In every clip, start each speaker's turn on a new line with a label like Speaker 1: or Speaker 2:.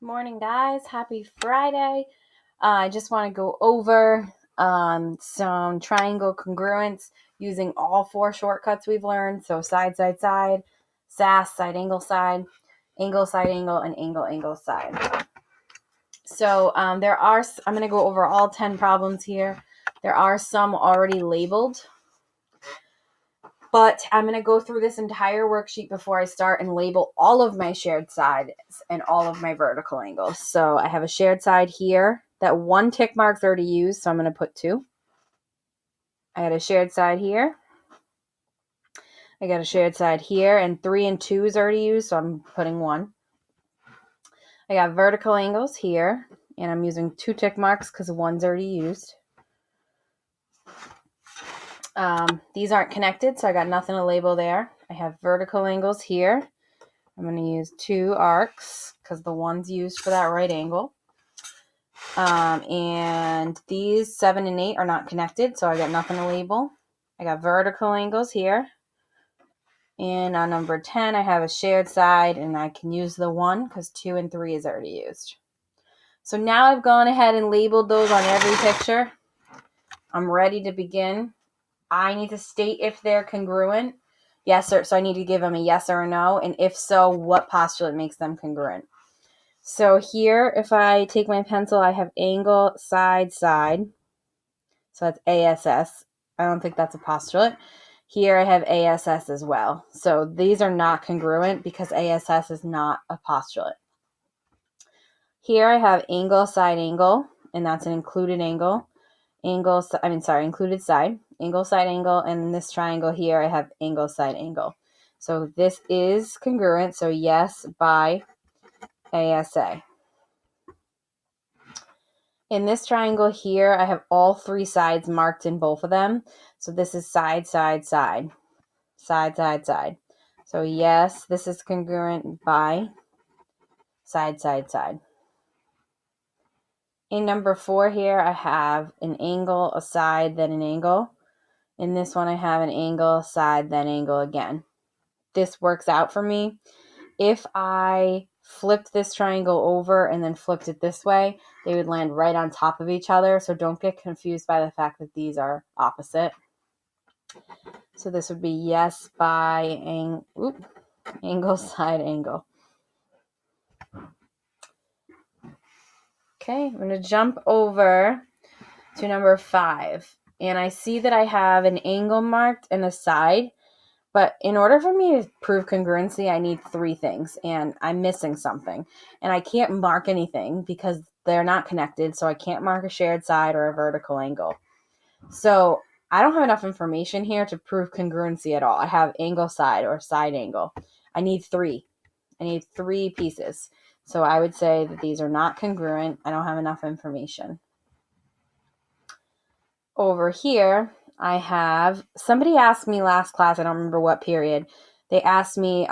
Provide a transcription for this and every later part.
Speaker 1: Morning, guys. Happy Friday. I just want to go over some triangle congruence using all four shortcuts we've learned. So side, side, side, SAS, side, angle, and angle, angle, side. So I'm going to go over all 10 problems here. There are some already labeled, but I'm going to go through this entire worksheet before I start and label all of my shared sides and all of my vertical angles. So I have a shared side here. That one tick mark's already used, so I'm going to put 2. I got a shared side here. I got a shared side here, and 3 and 2 is already used, so I'm putting 1. I got vertical angles here, and I'm using 2 tick marks because 1's already used. These aren't connected, so I got nothing to label there. I have vertical angles here. I'm going to use 2 arcs because the 1's used for that right angle. And these 7 and 8 are not connected, so I got nothing to label. I got vertical angles here. And on number 10, I have a shared side, and I can use the 1 because 2 and 3 is already used. So now I've gone ahead and labeled those on every picture. I'm ready to begin. I need to state if they're congruent. Yes, or so I need to give them a yes or a no, and if so, what postulate makes them congruent. So here, if I take my pencil, I have angle, side, side. So that's ASS. I don't think that's a postulate. Here I have ASS as well. So these are not congruent because ASS is not a postulate. Here I have angle, side, angle, and that's an included angle. Included side. Angle, side, angle, and in this triangle here I have angle, side, angle. So this is congruent, so yes by ASA. In this triangle here, I have all 3 sides marked in both of them. So this is side, side, side, side, side, side. So yes, this is congruent by side, side, side. In number 4 here, I have an angle, a side, then an angle. In this one, I have an angle, side, then angle again. This works out for me. If I flipped this triangle over and then flipped it this way, they would land right on top of each other. So don't get confused by the fact that these are opposite. So this would be yes by angle, side, angle. Okay, I'm going to jump over to number 5. And I see that I have an angle marked and a side. But in order for me to prove congruency, I need 3 things, and I'm missing something. And I can't mark anything because they're not connected, so I can't mark a shared side or a vertical angle. So I don't have enough information here to prove congruency at all. I have angle, side, or side angle. I need 3. I need 3 pieces. So I would say that these are not congruent. I don't have enough information. Over here, I have, somebody asked me last class, I don't remember what period, they asked me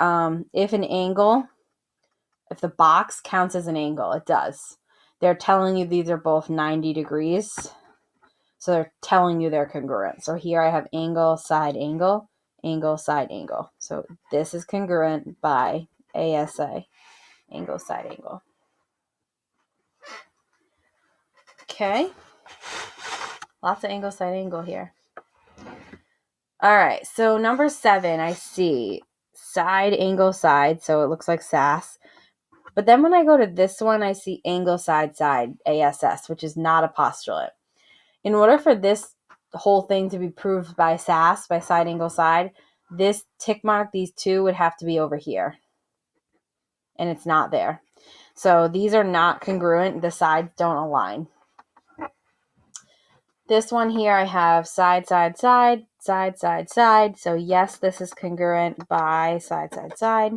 Speaker 1: if the box counts as an angle. It does. They're telling you these are both 90 degrees. So they're telling you they're congruent. So here I have angle, side, angle, angle, side, angle. So this is congruent by ASA, angle, side, angle. Okay. Lots of angle, side, angle here. All right, so number 7, I see side, angle, side, so it looks like SAS. But then when I go to this one, I see angle, side, side, ASS, which is not a postulate. In order for this whole thing to be proved by SAS, by side, angle, side, this tick mark, these 2 would have to be over here. And it's not there. So these are not congruent. The sides don't align. This one here, I have side, side, side, side, side, side. So yes, this is congruent by side, side, side.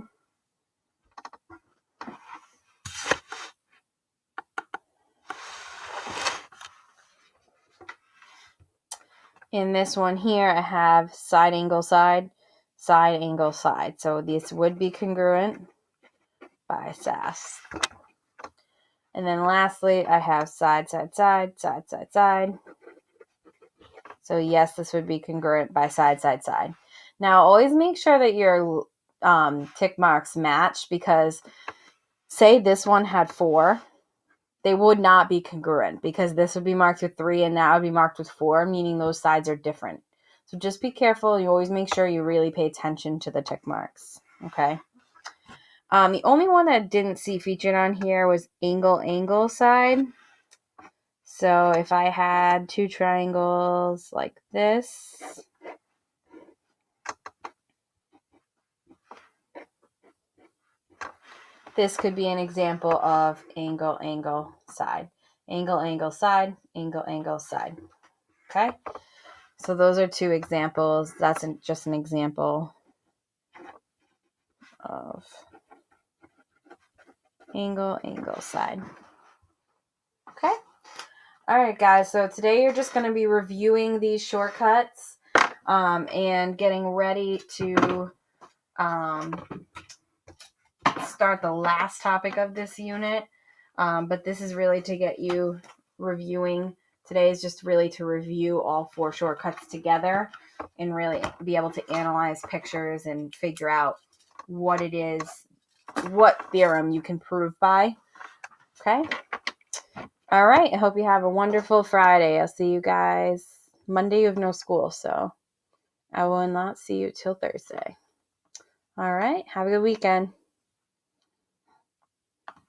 Speaker 1: In this one here, I have side, angle, side, side, angle, side. So this would be congruent by SAS. And then lastly, I have side, side, side, side, side, side. So yes, this would be congruent by side, side, side. Now, always make sure that your tick marks match, because say this one had 4, they would not be congruent because this would be marked with 3 and that would be marked with 4, meaning those sides are different. So just be careful. You always make sure you really pay attention to the tick marks. Okay. The only one that didn't see featured on here was angle side. So if I had 2 triangles like this, this could be an example of angle side. Angle side, angle side. Okay? So those are 2 examples. That's just an example of angle side. Okay? All right, guys. So today you're just going to be reviewing these shortcuts and getting ready to start the last topic of this unit. But this is really to get you reviewing. Today is just really to review all 4 shortcuts together and really be able to analyze pictures and figure out what it is, what theorem you can prove by. Okay? All right. I hope you have a wonderful Friday. I'll see you guys Monday. You have no school, so I will not see you till Thursday. All right. Have a good weekend.